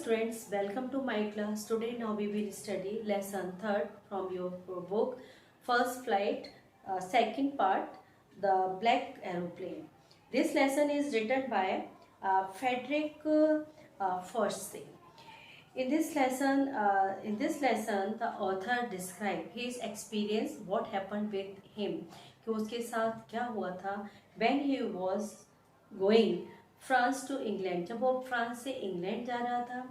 students, welcome to my class. Today now we will study lesson 3rd from your book First Flight, second part, The Black Aeroplane. This lesson is written by Frederick Forsyth. In this lesson, the author described his experience, what happened with him, कि उसके साथ क्या हुआ था when he was going France to England, जब वो France से England जा रहा था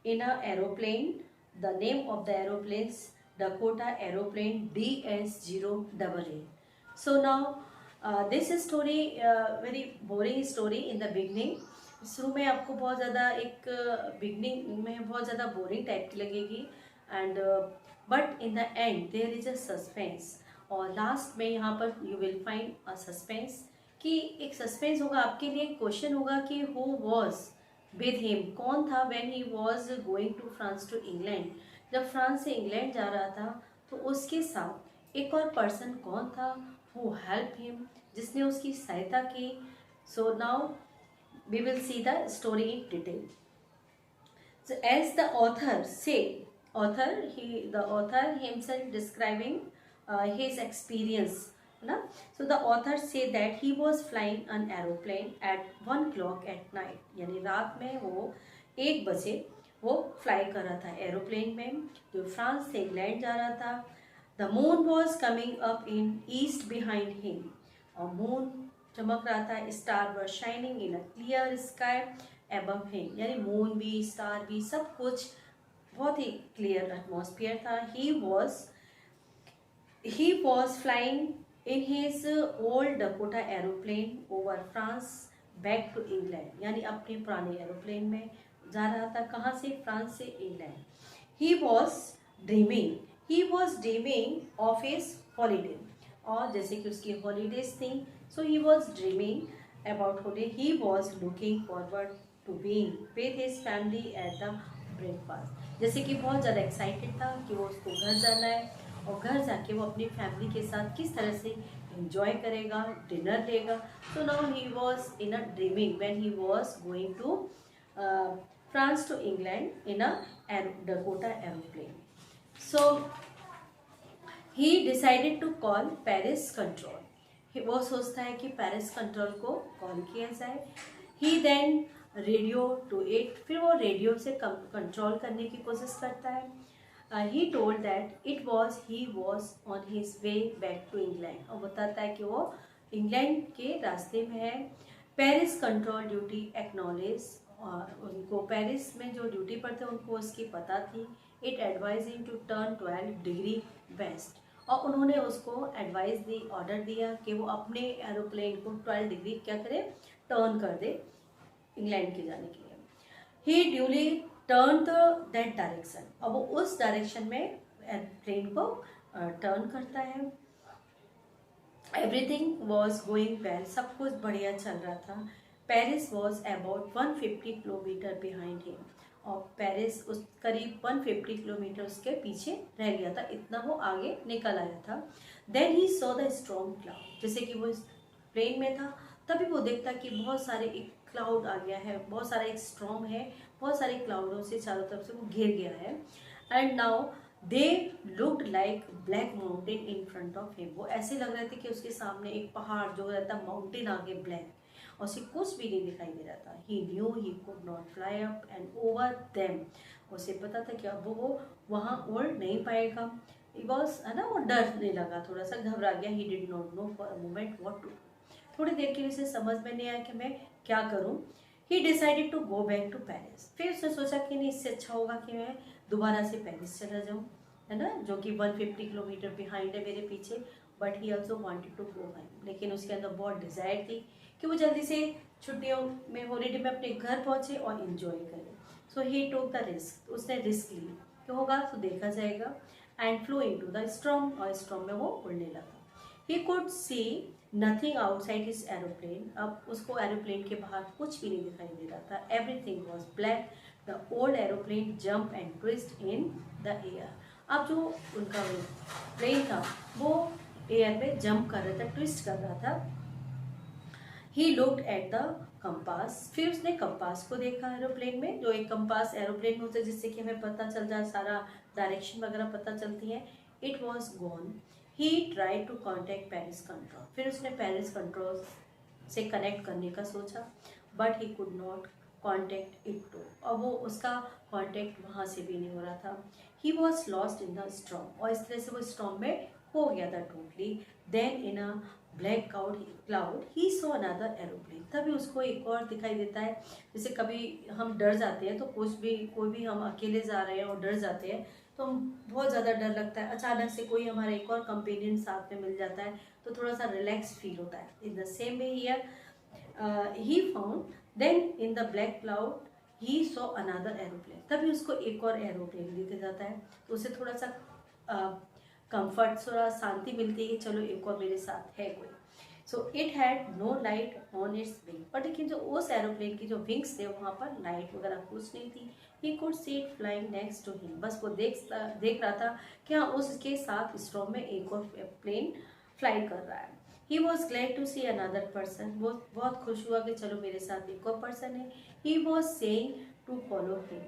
in a aeroplane. The name of the aeroplanes Dakota aeroplane DS-088. So now this story very boring story in the beginning. शुरू में आपको बहुत ज़्यादा एक बिगनिंग में बहुत ज़्यादा बोरिंग टाइप की लगेगी and but in the end there is a suspense. और लास्ट में यहाँ पर you will find a suspense कि एक सस्पेंस होगा आपके लिए. क्वेश्चन होगा कि हु वॉज विद हिम, कौन था when he was going to France to England. जब फ्रांस से इंग्लैंड जा रहा था तो उसके साथ एक और पर्सन कौन था, हु हेल्प हिम, जिसने उसकी सहायता की. So now we will see the story in detail. So as the author himself describing his experience, na? So the author say that he was flying an aeroplane at 1 o'clock at night. यानी रात में वो 1 बजे वो fly कर रहा था aeroplane में जो फ्रांस से इंग्लैंड जा रहा था. The moon was coming up in east behind him. और मून चमक रहा था. Star were shining in a clear sky above him, यानी मून भी स्टार भी सब कुछ बहुत ही क्लियर एटमॉस्फेयर था. He was flying in his old Dakota aeroplane over France back to England, यानी अपने पुराने एरोप्लेन में जा रहा था. कहाँ से? फ्रांस से England. He was dreaming of his holiday, और जैसे कि उसकी हॉलीडेज थी. So he was dreaming about holiday. He was looking forward to being with his family at the breakfast. जैसे कि बहुत ज़्यादा एक्साइटेड था कि वो उसको घर जाना है और घर जाके वो अपनी फैमिली के साथ किस तरह से इंजॉय करेगा, डिनर लेगा. So now he was in a dreaming when he was going to France to England in a Dakota aeroplane. So he decided to call Paris control. वो सोचता है कि पेरिस कंट्रोल को कॉल किया जाए. ही then radio to it, फिर वो radio से कंट्रोल करने की कोशिश करता है. He told that he was on his way back to England, और बताता है कि वो इंग्लैंड के रास्ते में है. पेरिस कंट्रोल ड्यूटी एक्नॉलेज, और उनको पेरिस में जो ड्यूटी पर थे उनको उसकी पता थी. It advising to turn 12 degree west, और उन्होंने उसको एडवाइस दी, ऑर्डर दिया कि वो अपने एरोप्लेन को 12 डिग्री क्या करे, टर्न कर दे इंग्लैंड के जाने के लिए. ही ड्यूली टर्न दैट डायरेक्शन, अब वो उस डायरेक्शन में एरोप्लेन को टर्न करता है. एवरीथिंग वॉज गोइंग वेल, सब कुछ बढ़िया चल रहा था. Paris was about 150 kilometre behind him, और पेरिस उस करीब 150 किलोमीटर उसके पीछे रह गया था, इतना वो आगे निकल आया था. Then he saw the storm cloud, जैसे कि वो प्लेन में था तभी वो देखता कि बहुत सारे एक क्लाउड आ गया है, बहुत सारा एक स्टॉर्म है, बहुत सारे क्लाउडों से चारों तरफ से वो घिर गया है. And now they looked like black mountain in front of him, वो ऐसे लग रहे थे कि उसके सामने एक पहाड़ जो रहता माउंटेन आगे ब्लैक, और उसे कुछ भी नहीं दिखाई दे रहा था. He knew he could not fly up and over them, उसे पता था कि अब वो वहाँ उड़ नहीं पाएगा. बस है ना, वो डरने लगा, थोड़ा सा घबरा गया. He did not know for a moment what to do, थोड़ी देर के लिए उसे समझ में नहीं आया कि मैं क्या करूँ. He decided to go back to Paris, फिर उसने सोचा कि नहीं, इससे अच्छा होगा कि मैं दोबारा से पेरिस चला जाऊँ, है ना, जो कि 150 किलोमीटर बिहाइंड है मेरे पीछे. But he also wanted to go home, लेकिन उसके अंदर बहुत डिज़ायर थी कि वो जल्दी से छुट्टियों में हॉलीडे में अपने घर पहुँचे और इन्जॉय करे. So he took the risk, उसने रिस्क ली, क्या होगा तो देखा जाएगा. And flew into the storm, और स्टॉर्म में वो उड़ने लगा. He could see nothing outside his aeroplane, अब उसको एरोप्लेन के बाहर कुछ भी नहीं दिखाई दे रहा था. Everything was black. The old aeroplane jump and twist in the air, अब जो उनका प्लेन था वो एयर में जंप कर रहा था, ट्विस्ट कर रहा था. He looked at the compass, फिर उसने कंपास को देखा एरोप्लेन में, जो एक कंपास एरोप्लेन में होता है जिससे कि हमें पता चल जाए, सारा डायरेक्शन वगैरह पता चलती है। It was gone. He try to contact Paris control, फिर उसने पेरिस कंट्रोल से कनेक्ट करने का सोचा, but he could not contact it too, और वो उसका कॉन्टेक्ट वहाँ से भी नहीं हो रहा था। He was lost in the storm, और इस तरह से वो स्टॉर्म में हो गया था totally. Then in a black cloud he saw another aeroplane, तभी उसको एक और दिखाई देता है। जैसे कभी हम डर जाते हैं तो कोई भी हम अकेले जा रहे हैं और डर जाते हैं तो हम बहुत ज़्यादा डर लगता है, अचानक से कोई हमारा एक और कंपेनियन साथ में मिल जाता है तो थोड़ा सा रिलैक्स फील होता है। In the same way here he found, then in the black cloud he saw another aeroplane, तभी उसको एक और एरोप्लेन दिख जाता है, तो उसे थोड़ा सा कंफर्ट, थोड़ा शांति मिलती है कि चलो एक और मेरे साथ है कोई। So it had no light on its wing, पर लेकिन जो उस एरोप्लेन की जो विंग्स थे वहाँ पर लाइट वगैरह कुछ नहीं थी। He could see it flying next to him, बस वो देख रहा था कि हाँ उसके साथ स्टॉर्म में एक और प्लेन फ्लाई कर रहा है। He was glad to see another person, वो बहुत खुश हुआ कि चलो मेरे साथ एक और पर्सन है। He was saying to follow him,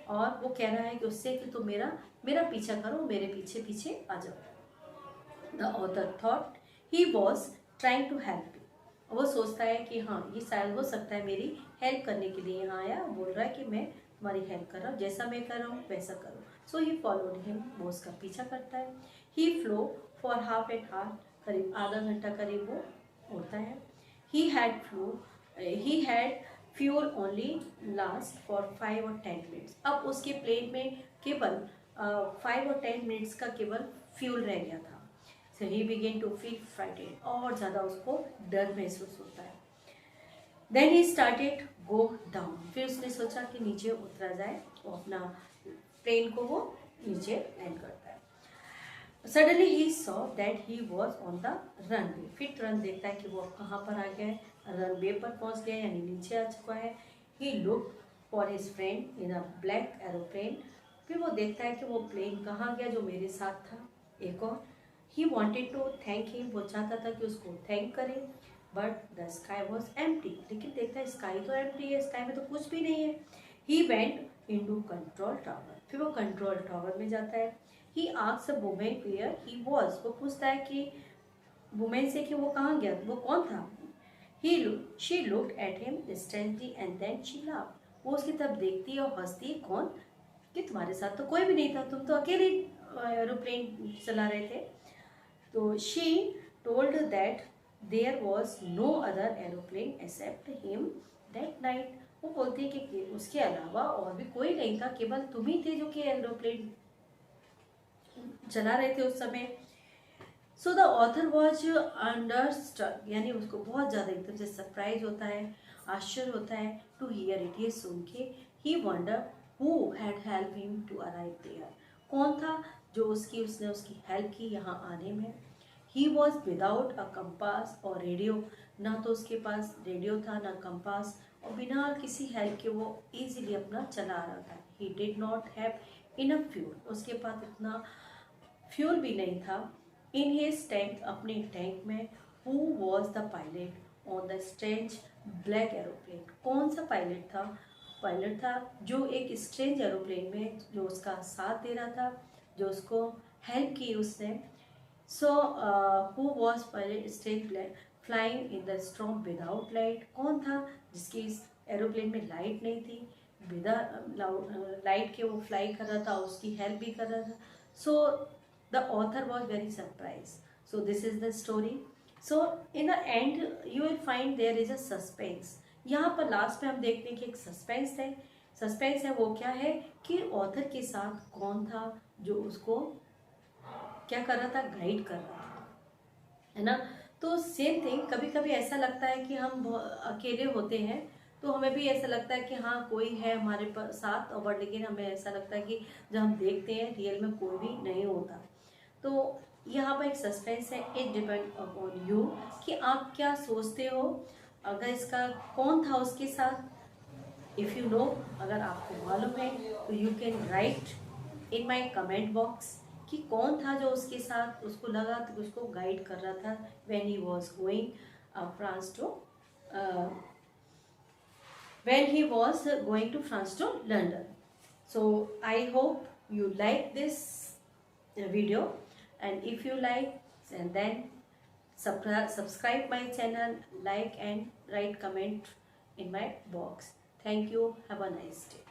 और वो कह रहा है कि उससे कि तुम मेरा पीछा करो, मेरे पीछे पीछे आ जाओ। The author thought he was trying to help you, वो सोचता है कि हाँ ये शायद हो सकता है मेरी हेल्प करने के लिए यहाँ आया, बोल रहा है कि मैं तुम्हारी हेल्प कर रहा हूँ, जैसा मैं कर रहा हूँ वैसा करो। सो ही फॉलोड हिम, वो उसका पीछा करता है। He flow for half an hour, करीब आधा घंटा करीब वो उड़ता है। He had fuel only last for 5 और 10 मिनट्स, अब उसके प्लेन में केवल 5 और 10 मिनट्स का केवल फ्यूल रह गया था। So he began to feel frightened, और ज़्यादा उसको डर महसूस होता है। Then he started go down, फिर उसने सोचा कि नीचे उतरा जाए, वो अपना प्लेन को वो नीचे लैंड करता है। Suddenly he saw that he was on the runway, फिर तुरंत देखता है कि वो कहाँ पर आ गया है, रनवे पर पहुँच गया है, यानी नीचे आ चुका है। He look for his friend in a black aeroplane, फिर वो देखता है कि वो प्लेन कहाँ गया जो मेरे साथ था एक और। He wanted to thank him, वो चाहता था कि उसको थैंक करे, but the sky was empty, लेकिन देखता है स्काई तो एम्प्टी है, स्काई में तो कुछ भी नहीं है। He went into control tower, फिर वो कंट्रोल टावर में जाता है। He asks a women where he was, वो पूछता है कि वुमेन से कि वो कहाँ गया, वो कौन था। She looked at him distantly and then she laughed, वो उसकी तरफ देखती है और हंसती है, कौन, कि तुम्हारे साथ तो कोई भी नहीं था, तुम तो अकेले एरोप्लेन चला रहे थे। तो she told that there was no other aeroplane except him that night, वो बोलती है कि उसके अलावा और भी कोई नहीं था, केवल तुम ही थे जो कि एरोप्लेन चला रहे थे उस समय। सो द ऑथर वॉज अंडरस्टक, यानी उसको बहुत ज़्यादा एकदम से सरप्राइज होता है, आश्चर्य होता है टू हियर इट, ये सुन के। He wonder who had help him to arrive there, कौन था जो उसने उसकी हेल्प की यहाँ आने में। He was without a compass और रेडियो, ना तो उसके पास रेडियो था ना कंपास, और बिना किसी हेल्प के वो इजीली अपना चला आ रहा था। ही did not have enough fuel, उसके पास इतना फ्यूल भी नहीं था। इन हिज टैंक, अपने टैंक में। Who was the pilot on the strange black aeroplane, कौन सा पायलट था जो एक स्ट्रेंज एरोप्लेन में जो उसका साथ दे रहा था, जो उसको हेल्प की उसने। So who was pilot strange black flying in the storm without light, कौन था जिसकी इस एरोप्लेन में लाइट नहीं थी, बिना लाइट के वो फ्लाई कर रहा था, उसकी हेल्प भी कर रहा था। सो the author was very surprised. So this is the story. So in the end you will find there is a suspense. यहाँ पर लास्ट में हम देखते हैं कि एक सस्पेंस है। वो क्या है कि ऑथर के साथ कौन था जो उसको क्या कर रहा था, गाइड कर रहा था, है ना। तो सेम थिंग, कभी कभी ऐसा लगता है कि हम अकेले होते हैं तो हमें भी ऐसा लगता है कि हाँ कोई है हमारे साथ, और लेकिन हमें ऐसा लगता है कि जब हम देखते हैं रियल में कोई भी नहीं होता। तो यहाँ पर एक सस्पेंस है, इट डिपेंड अपॉन यू कि आप क्या सोचते हो, अगर इसका कौन था उसके साथ। इफ़ यू नो, अगर आपको मालूम है तो you can write in my comment box कि कौन था जो उसके साथ उसको लगा कि उसको गाइड कर रहा था when he was going France to uh, when he was going to France to London. So I hope you like this video, and if you like, and then subscribe my channel, like and write comment in my box. Thank you. Have a nice day.